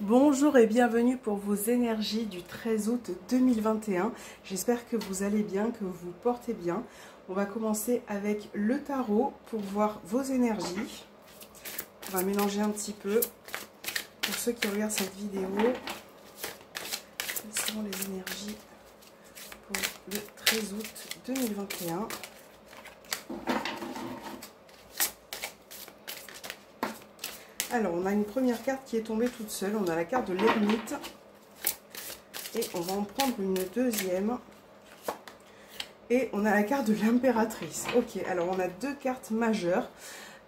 Bonjour et bienvenue pour vos énergies du 13 août 2021. J'espère que vous allez bien, que vous vous portez bien. On va commencer avec le tarot pour voir vos énergies. On va mélanger un petit peu. Pour ceux qui regardent cette vidéo, quelles seront les énergies pour le 13 août 2021 ? Alors, on a une première carte qui est tombée toute seule. On a la carte de l'ermite. Et on va en prendre une deuxième. Et on a la carte de l'impératrice. Ok, alors on a deux cartes majeures.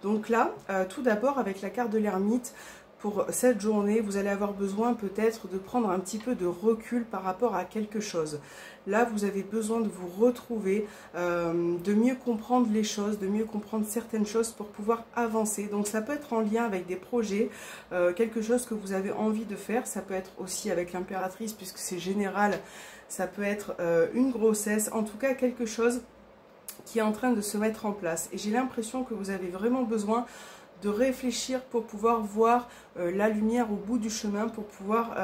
Donc là, tout d'abord, avec la carte de l'ermite, pour cette journée, vous allez avoir besoin peut-être de prendre un petit peu de recul par rapport à quelque chose. Là, vous avez besoin de vous retrouver, de mieux comprendre les choses, de mieux comprendre certaines choses pour pouvoir avancer. Donc ça peut être en lien avec des projets, quelque chose que vous avez envie de faire. Ça peut être aussi avec l'impératrice puisque c'est général. Ça peut être une grossesse, en tout cas quelque chose qui est en train de se mettre en place. Et j'ai l'impression que vous avez vraiment besoin de réfléchir pour pouvoir voir la lumière au bout du chemin, pour pouvoir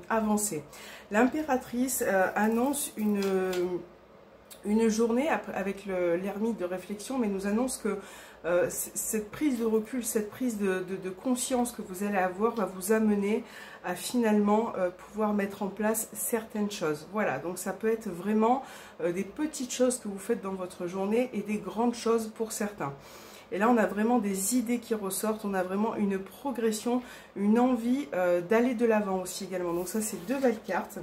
avancer. L'impératrice annonce une journée avec l'ermite de réflexion, mais nous annonce que cette prise de recul, cette prise de conscience que vous allez avoir va vous amener à finalement pouvoir mettre en place certaines choses. Voilà, donc ça peut être vraiment des petites choses que vous faites dans votre journée et des grandes choses pour certains. Et là, on a vraiment des idées qui ressortent, on a vraiment une progression, une envie d'aller de l'avant aussi également. Donc ça, c'est deux belles cartes.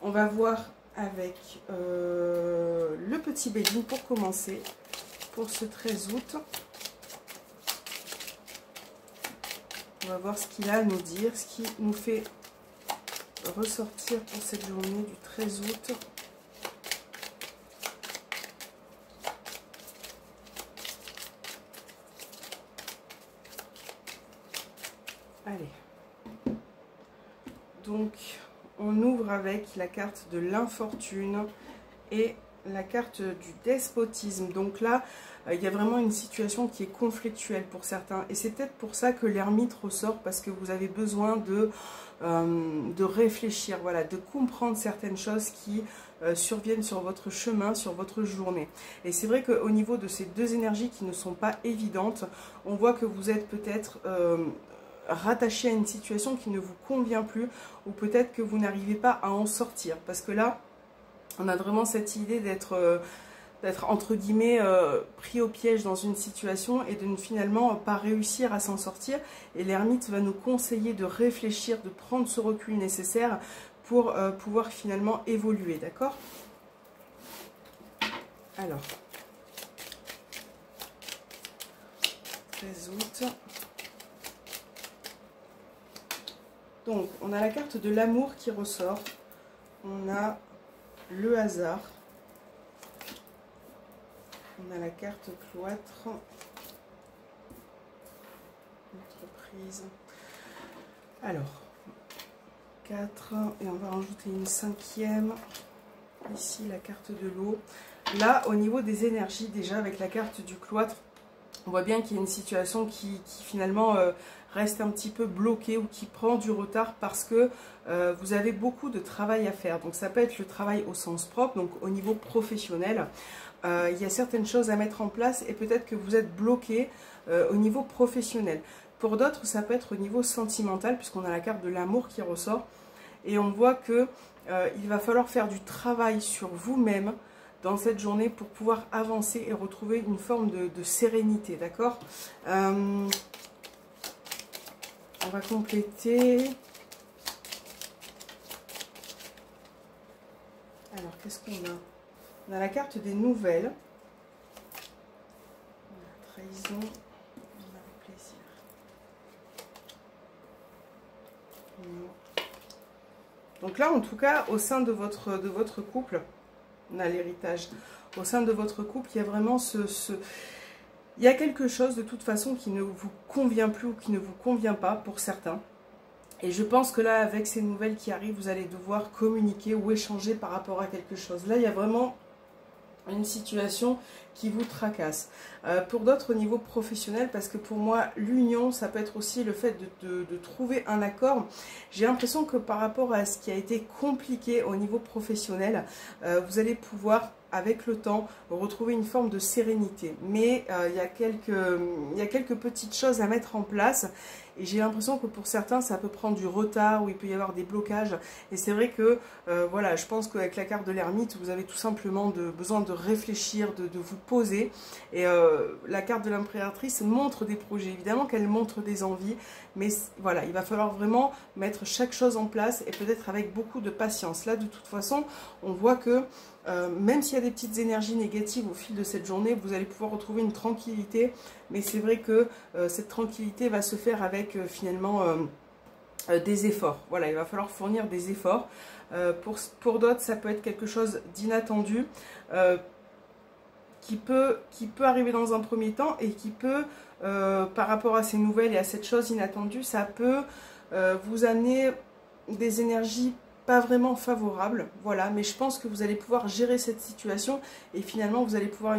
On va voir avec le petit Béline pour commencer, pour ce 13 août. On va voir ce qu'il a à nous dire, ce qui nous fait ressortir pour cette journée du 13 août. Allez, donc on ouvre avec la carte de l'infortune et la carte du despotisme. Donc là, il y a vraiment une situation qui est conflictuelle pour certains. Et c'est peut-être pour ça que l'ermite ressort, parce que vous avez besoin de réfléchir, voilà, de comprendre certaines choses qui surviennent sur votre chemin, sur votre journée. Et c'est vrai qu'au niveau de ces deux énergies qui ne sont pas évidentes, on voit que vous êtes peut-être rattaché à une situation qui ne vous convient plus, ou peut-être que vous n'arrivez pas à en sortir, parce que là on a vraiment cette idée d'être entre guillemets pris au piège dans une situation et de ne finalement pas réussir à s'en sortir. Et l'ermite va nous conseiller de réfléchir, de prendre ce recul nécessaire pour pouvoir finalement évoluer, d'accord? Alors, 13 août. Donc, on a la carte de l'amour qui ressort. On a le hasard. On a la carte cloître. Entreprise. Alors, 4. Et on va rajouter une cinquième. Ici, la carte de l'eau. Là, au niveau des énergies, déjà, avec la carte du cloître, on voit bien qu'il y a une situation qui finalement reste un petit peu bloquée ou qui prend du retard parce que vous avez beaucoup de travail à faire. Donc ça peut être le travail au sens propre, donc au niveau professionnel. Il y a certaines choses à mettre en place et peut-être que vous êtes bloqué au niveau professionnel. Pour d'autres, ça peut être au niveau sentimental puisqu'on a la carte de l'amour qui ressort. Et on voit que il va falloir faire du travail sur vous-même dans cette journée pour pouvoir avancer et retrouver une forme de sérénité, d'accord? On va compléter. Alors, qu'est-ce qu'on a? On a la carte des nouvelles. On a trahison. On a le plaisir. Non. Donc là, en tout cas, au sein de votre couple, on a l'héritage. Au sein de votre couple, il y a vraiment il y a quelque chose de toute façon qui ne vous convient plus ou qui ne vous convient pas pour certains. Et je pense que là, avec ces nouvelles qui arrivent, vous allez devoir communiquer ou échanger par rapport à quelque chose. Là, il y a vraiment une situation qui vous tracasse. Pour d'autres au niveau professionnel, parce que pour moi l'union ça peut être aussi le fait de trouver un accord. J'ai l'impression que par rapport à ce qui a été compliqué au niveau professionnel, vous allez pouvoir avec le temps retrouver une forme de sérénité, mais il y a quelques petites choses à mettre en place. Et j'ai l'impression que pour certains, ça peut prendre du retard, ou il peut y avoir des blocages. Et c'est vrai que, voilà, je pense qu'avec la carte de l'ermite, vous avez tout simplement besoin de réfléchir, de vous poser. Et la carte de l'impératrice montre des projets. Évidemment qu'elle montre des envies, mais voilà, il va falloir vraiment mettre chaque chose en place et peut-être avec beaucoup de patience. Là, de toute façon, on voit que même s'il y a des petites énergies négatives au fil de cette journée, vous allez pouvoir retrouver une tranquillité. Mais c'est vrai que cette tranquillité va se faire avec finalement des efforts. Voilà, il va falloir fournir des efforts. Pour d'autres, ça peut être quelque chose d'inattendu qui peut arriver dans un premier temps et qui peut, par rapport à ces nouvelles et à cette chose inattendue, ça peut vous amener des énergies pas vraiment favorable, voilà, mais je pense que vous allez pouvoir gérer cette situation et finalement vous allez pouvoir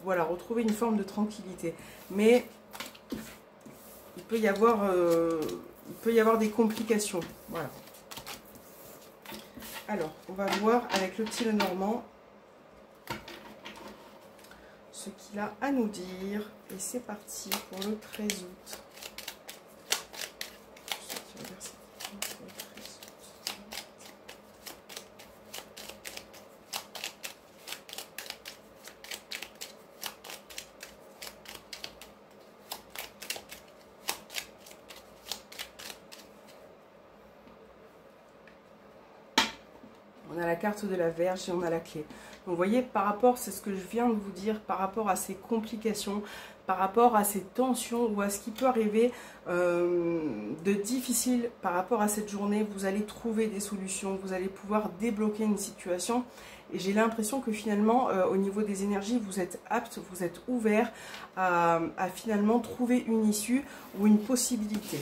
voilà, retrouver une forme de tranquillité. Mais il peut y avoir des complications, voilà. Alors, on va voir avec le petit Lenormand ce qu'il a à nous dire. Et c'est parti pour le 13 août. On a la carte de la Vierge et on a la clé. Donc vous voyez, par rapport, c'est ce que je viens de vous dire, par rapport à ces complications, par rapport à ces tensions ou à ce qui peut arriver de difficile par rapport à cette journée, vous allez trouver des solutions, vous allez pouvoir débloquer une situation. Et j'ai l'impression que finalement, au niveau des énergies, vous êtes apte, vous êtes ouvert à finalement trouver une issue ou une possibilité.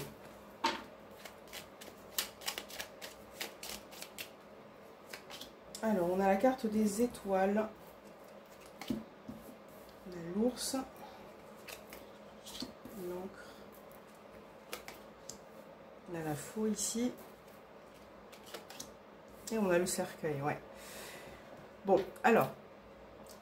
Alors, on a la carte des étoiles, on a l'ours, l'encre, on a la faux ici, et on a le cercueil, ouais. Bon, alors,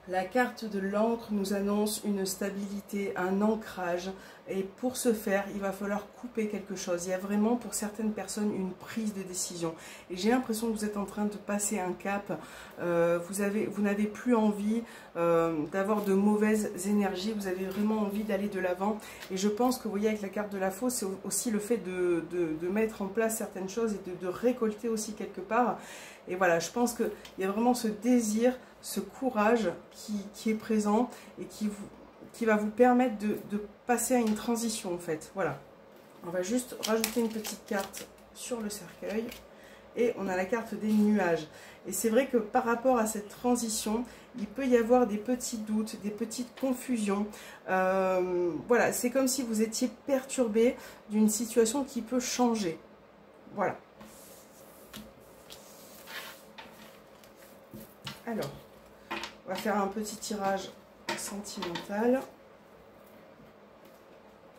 la carte de l'encre nous annonce une stabilité, un ancrage. Et pour ce faire, il va falloir couper quelque chose. Il y a vraiment pour certaines personnes une prise de décision. Et j'ai l'impression que vous êtes en train de passer un cap. Vous n'avez plus envie d'avoir de mauvaises énergies. Vous avez vraiment envie d'aller de l'avant. Et je pense que vous voyez avec la carte de la fausse, c'est aussi le fait de mettre en place certaines choses et de récolter aussi quelque part. Et voilà, je pense qu'il y a vraiment ce désir, ce courage qui est présent et qui va vous permettre de passer à une transition en fait. Voilà. On va juste rajouter une petite carte sur le cercueil. Et on a la carte des nuages. Et c'est vrai que par rapport à cette transition, il peut y avoir des petits doutes, des petites confusions. Voilà, c'est comme si vous étiez perturbé d'une situation qui peut changer. Voilà. Alors, on va faire un petit tirage sentimental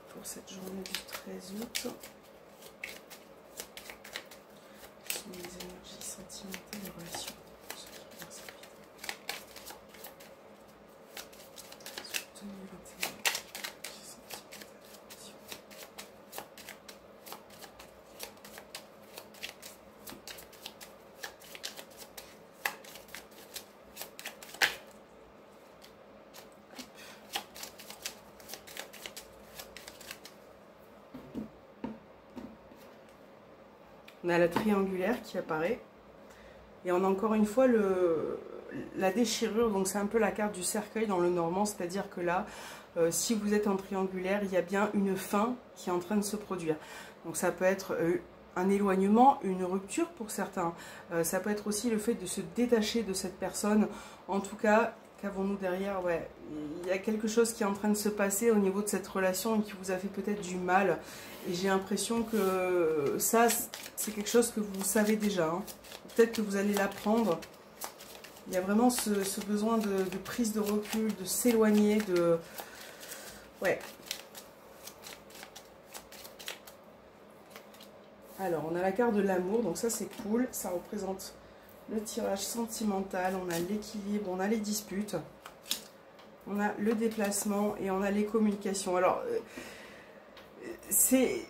pour cette journée du 13 août. Ce sont les énergies sentimentales et relations. On a la triangulaire qui apparaît. Et on a encore une fois la déchirure. Donc c'est un peu la carte du cercueil dans le normand. C'est-à-dire que là, si vous êtes en triangulaire, il y a bien une fin qui est en train de se produire. Donc ça peut être un éloignement, une rupture pour certains. Ça peut être aussi le fait de se détacher de cette personne. En tout cas, qu'avons-nous derrière? Ouais, il y a quelque chose qui est en train de se passer au niveau de cette relation et qui vous a fait peut-être du mal. Et j'ai l'impression que ça, c'est quelque chose que vous savez déjà. Hein. Peut-être que vous allez l'apprendre. Il y a vraiment ce besoin de prise de recul, de s'éloigner, de... Ouais. Alors, on a la carte de l'amour, donc ça c'est cool. Ça représente le tirage sentimental, on a l'équilibre, on a les disputes, on a le déplacement et on a les communications. Alors, c'est...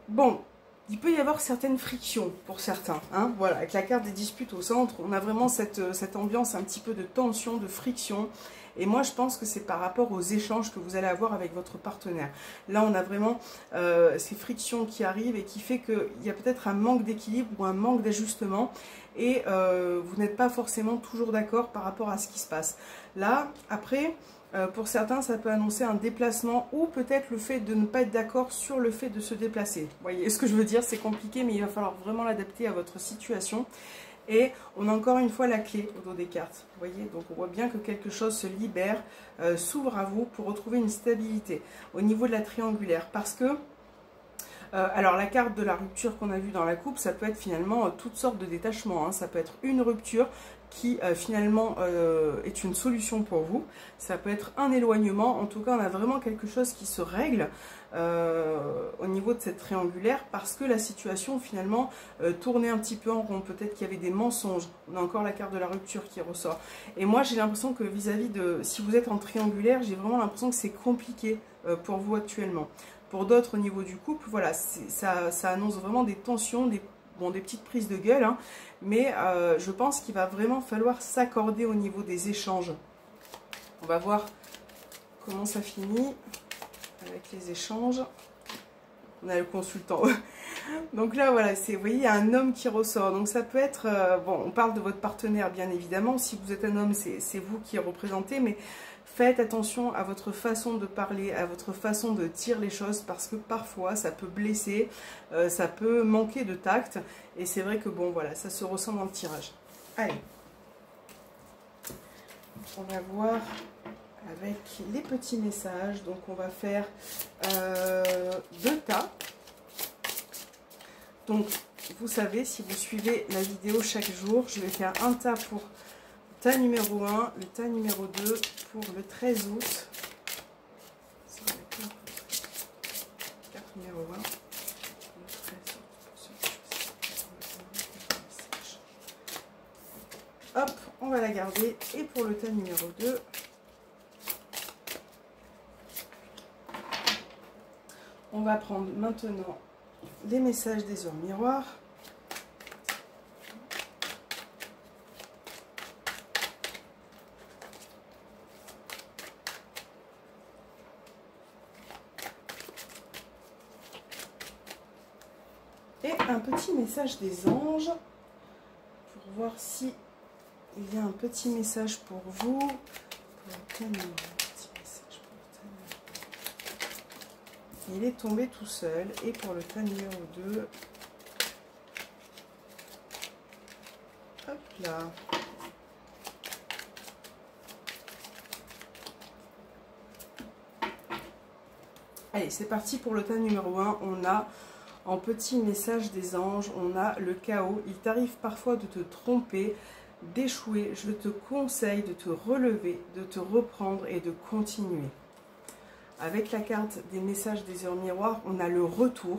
Bon, il peut y avoir certaines frictions pour certains. Hein, voilà, avec la carte des disputes au centre, on a vraiment cette ambiance un petit peu de tension, de friction. Et moi, je pense que c'est par rapport aux échanges que vous allez avoir avec votre partenaire. Là, on a vraiment ces frictions qui arrivent et qui fait qu'il y a peut-être un manque d'équilibre ou un manque d'ajustement. Et vous n'êtes pas forcément toujours d'accord par rapport à ce qui se passe. Là, après... pour certains, ça peut annoncer un déplacement ou peut-être le fait de ne pas être d'accord sur le fait de se déplacer. Vous voyez ce que je veux dire? C'est compliqué, mais il va falloir vraiment l'adapter à votre situation. Et on a encore une fois la clé au dos des cartes. Vous voyez? Donc on voit bien que quelque chose se libère, s'ouvre à vous pour retrouver une stabilité au niveau de la triangulaire. Parce que, alors la carte de la rupture qu'on a vue dans la coupe, ça peut être finalement toutes sortes de détachements. Hein. Ça peut être une rupture qui finalement est une solution pour vous. Ça peut être un éloignement. En tout cas, on a vraiment quelque chose qui se règle au niveau de cette triangulaire parce que la situation finalement tournait un petit peu en rond. Peut-être qu'il y avait des mensonges. On a encore la carte de la rupture qui ressort. Et moi, j'ai l'impression que vis-à-vis de... Si vous êtes en triangulaire, j'ai vraiment l'impression que c'est compliqué pour vous actuellement. Pour d'autres, au niveau du couple, voilà, ça annonce vraiment des tensions, des petites prises de gueule, hein, mais je pense qu'il va vraiment falloir s'accorder au niveau des échanges. On va voir comment ça finit avec les échanges. On a le consultant. Donc là, voilà, vous voyez, il y a un homme qui ressort. Donc ça peut être, bon, on parle de votre partenaire, bien évidemment. Si vous êtes un homme, c'est vous qui représentez, mais faites attention à votre façon de parler, à votre façon de dire les choses, parce que parfois, ça peut blesser, ça peut manquer de tact. Et c'est vrai que, bon, voilà, ça se ressent dans le tirage. Allez. On va voir avec les petits messages. Donc, on va faire 2 tas. Donc, vous savez, si vous suivez la vidéo chaque jour, je vais faire un tas pour tas numéro 1, le tas numéro 2 pour le 13 août. Carte numéro 1. Hop, on va la garder. Et pour le tas numéro 2, on va prendre maintenant les messages des heures miroirs. Et un petit message des anges pour voir si il y a un petit message pour vous. Pour le tas numéro 1. Il est tombé tout seul. Et pour le tas numéro 2, hop là. Allez, c'est parti pour le tas numéro 1. On a en petit message des anges, on a le chaos. Il t'arrive parfois de te tromper, d'échouer. Je te conseille de te relever, de te reprendre et de continuer. Avec la carte des messages des heures miroirs, on a le retour.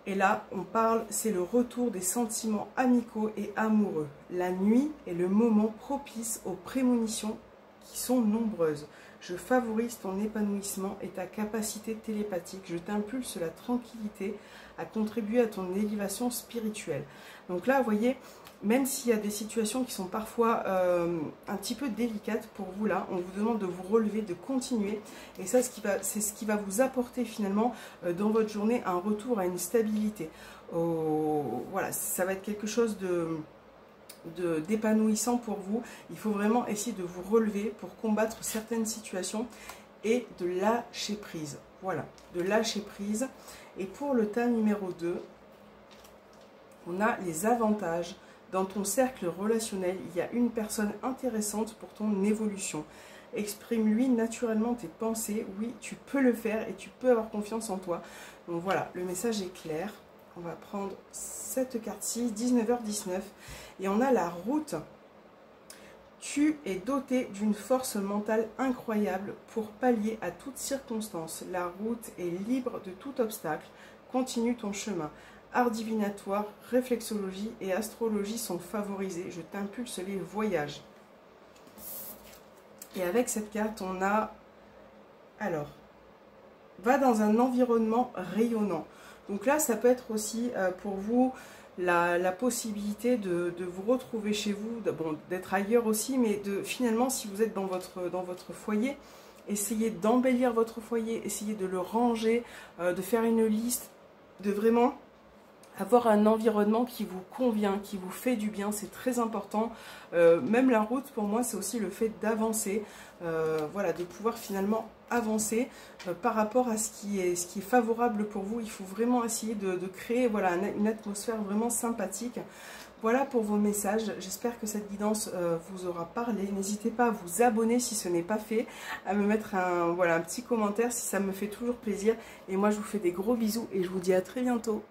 Et là, on parle, c'est le retour des sentiments amicaux et amoureux. La nuit est le moment propice aux prémonitions qui sont nombreuses. Je favorise ton épanouissement et ta capacité télépathique. Je t'impulse la tranquillité à contribuer à ton élévation spirituelle. Donc là, vous voyez, même s'il y a des situations qui sont parfois un petit peu délicates pour vous, là, on vous demande de vous relever, de continuer. Et ça, c'est ce qui va vous apporter finalement dans votre journée un retour à une stabilité. Voilà, ça va être quelque chose d'épanouissant pour vous. Il faut vraiment essayer de vous relever pour combattre certaines situations et de lâcher prise. Voilà, de lâcher prise. Et pour le tas numéro 2, on a les avantages. Dans ton cercle relationnel, il y a une personne intéressante pour ton évolution. Exprime-lui naturellement tes pensées. Oui, tu peux le faire et tu peux avoir confiance en toi. Donc voilà, le message est clair. On va prendre cette carte-ci, 19h19. Et on a la route. Tu es doté d'une force mentale incroyable pour pallier à toutes circonstances. La route est libre de tout obstacle. Continue ton chemin. Art divinatoire, réflexologie et astrologie sont favorisés. Je t'impulse les voyages. Et avec cette carte, on a... Alors, va dans un environnement rayonnant. Donc là, ça peut être aussi pour vous la possibilité de vous retrouver chez vous, d'être ailleurs aussi, mais finalement, si vous êtes dans votre foyer, essayez d'embellir votre foyer, essayez de le ranger, de faire une liste, de vraiment avoir un environnement qui vous convient, qui vous fait du bien, c'est très important. Même la route, pour moi, c'est aussi le fait d'avancer, voilà, de pouvoir finalement avancer par rapport à ce qui est favorable pour vous. Il faut vraiment essayer de créer, voilà, une atmosphère vraiment sympathique. Voilà pour vos messages, j'espère que cette guidance vous aura parlé. N'hésitez pas à vous abonner si ce n'est pas fait, à me mettre voilà, un petit commentaire si ça me fait toujours plaisir. Et moi je vous fais des gros bisous et je vous dis à très bientôt.